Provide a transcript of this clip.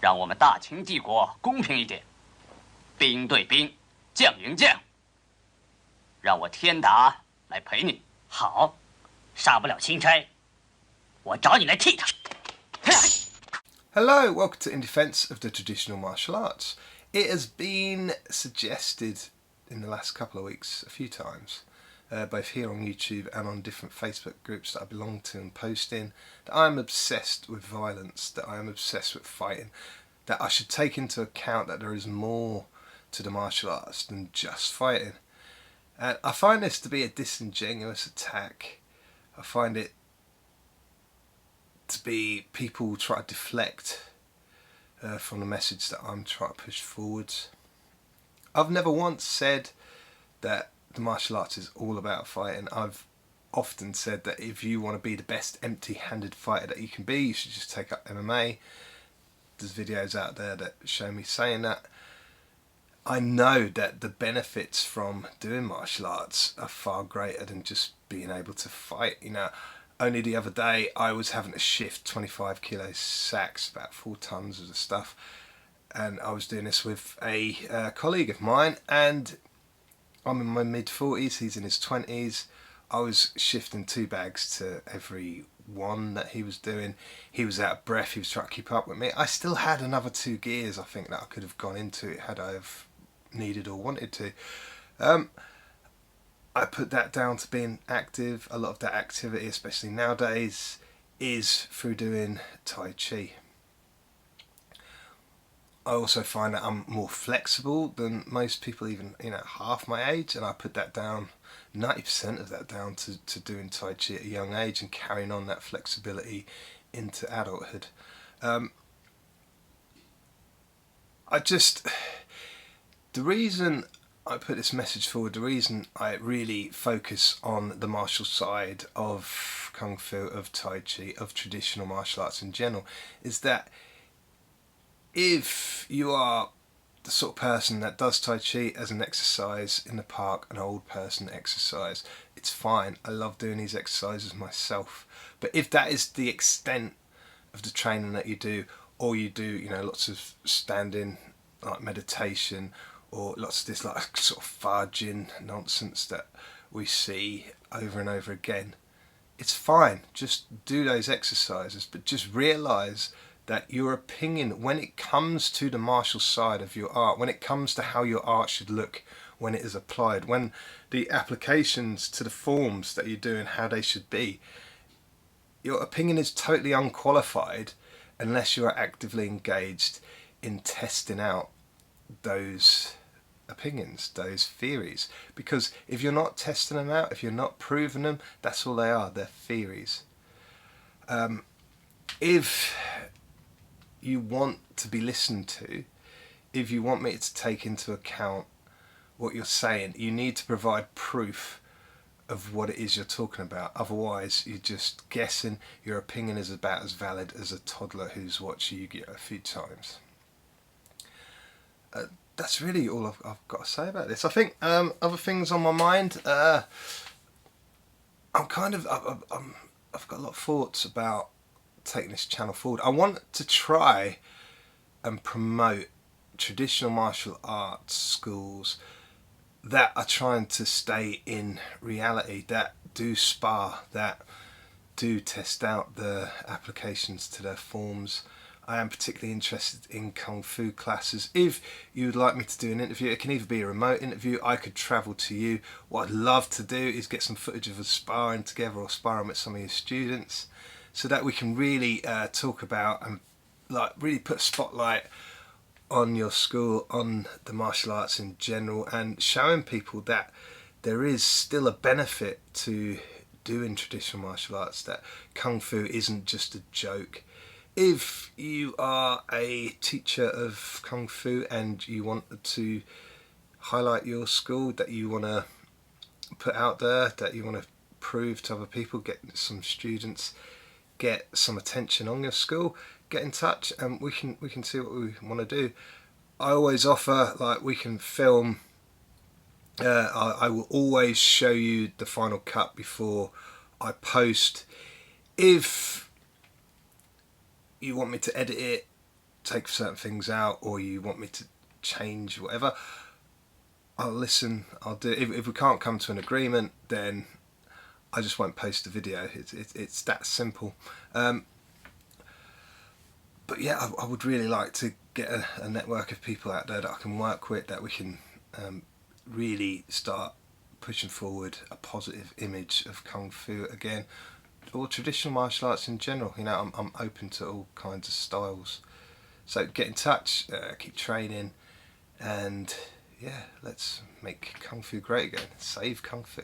让我们大清帝国公平一点，兵对兵，将迎将。让我天达来陪你。好，杀不了钦差，我找你来替他。Hello, welcome to In Defence of the Traditional Martial Arts. It has been suggested in the last couple of weeks a few times, both here on YouTube and on different Facebook groups that I belong to and post in, that I am obsessed with violence, that I am obsessed with fighting, that I should take into account that there is more to the martial arts than just fighting. And I find this to be a disingenuous attack. I find it to be people try to deflect from the message that I'm trying to push forwards. I've never once said that the martial arts is all about fighting. I've often said that if you want to be the best empty-handed fighter that you can be, you should just take up MMA. There's videos out there that show me saying that. I know that the benefits from doing martial arts are far greater than just being able to fight. You know, only the other day I was having to shift 25 kilo sacks, about 4 tons of the stuff, and I was doing this with a colleague of mine, and I'm in my mid-40s, he's in his 20s. I was shifting 2 bags to every one that he was doing. He was out of breath, he was trying to keep up with me. I still had another 2 gears I think that I could have gone into it had I have needed or wanted to. I put that down to being active. A lot of that activity, especially nowadays, is through doing Tai Chi. I also find that I'm more flexible than most people, even half my age, and I put that down, 90% of that down to doing Tai Chi at a young age and carrying on that flexibility into adulthood. The reason I put this message forward, the reason I really focus on the martial side of Kung Fu, of Tai Chi, of traditional martial arts in general, is that if you are the sort of person that does Tai Chi as an exercise in the park, an old person exercise, it's fine. I love doing these exercises myself. But if that is the extent of the training that you do, or you do, lots of standing, like meditation, or lots of this like sort of fudging nonsense that we see over and over again, it's fine. Just do those exercises, but just realise that your opinion when it comes to the martial side of your art, when it comes to how your art should look when it is applied, when the applications to the forms that you do and how they should be, your opinion is totally unqualified unless you are actively engaged in testing out those opinions, those theories. Because if you're not testing them out, if you're not proving them, that's all they are, they're theories. If you want to be listened to, if you want me to take into account what you're saying, you need to provide proof of what it is you're talking about. Otherwise you're just guessing. Your opinion is about as valid as a toddler who's watched Yu-Gi-Oh! A few times. That's really all I've got to say about this. I think other things on my mind, I've got a lot of thoughts about taking this channel forward. I want to try and promote traditional martial arts schools that are trying to stay in reality, that do spar, that do test out the applications to their forms. I am particularly interested in Kung Fu classes. If you would like me to do an interview, it can either be a remote interview, I could travel to you. What I'd love to do is get some footage of us sparring together or sparring with some of your students, so that we can really talk about and really put a spotlight on your school, on the martial arts in general, and showing people that there is still a benefit to doing traditional martial arts, that Kung Fu isn't just a joke. If you are a teacher of Kung Fu and you want to highlight your school, that you want to put out there, that you want to prove to other people, get some students, get some attention on your school, get in touch and we can see what we want to do. I always offer, we can film, I will always show you the final cut before I post. If you want me to edit it take certain things out, or you want me to change whatever, I'll listen. I'll do. If we can't come to an agreement, then I just won't post the video. It's that simple. But yeah, I would really like to get a network of people out there that I can work with, that we can really start pushing forward a positive image of Kung Fu again, or traditional martial arts in general. You know, I'm open to all kinds of styles. So get in touch, keep training, and yeah, let's make Kung Fu great again. Save Kung Fu.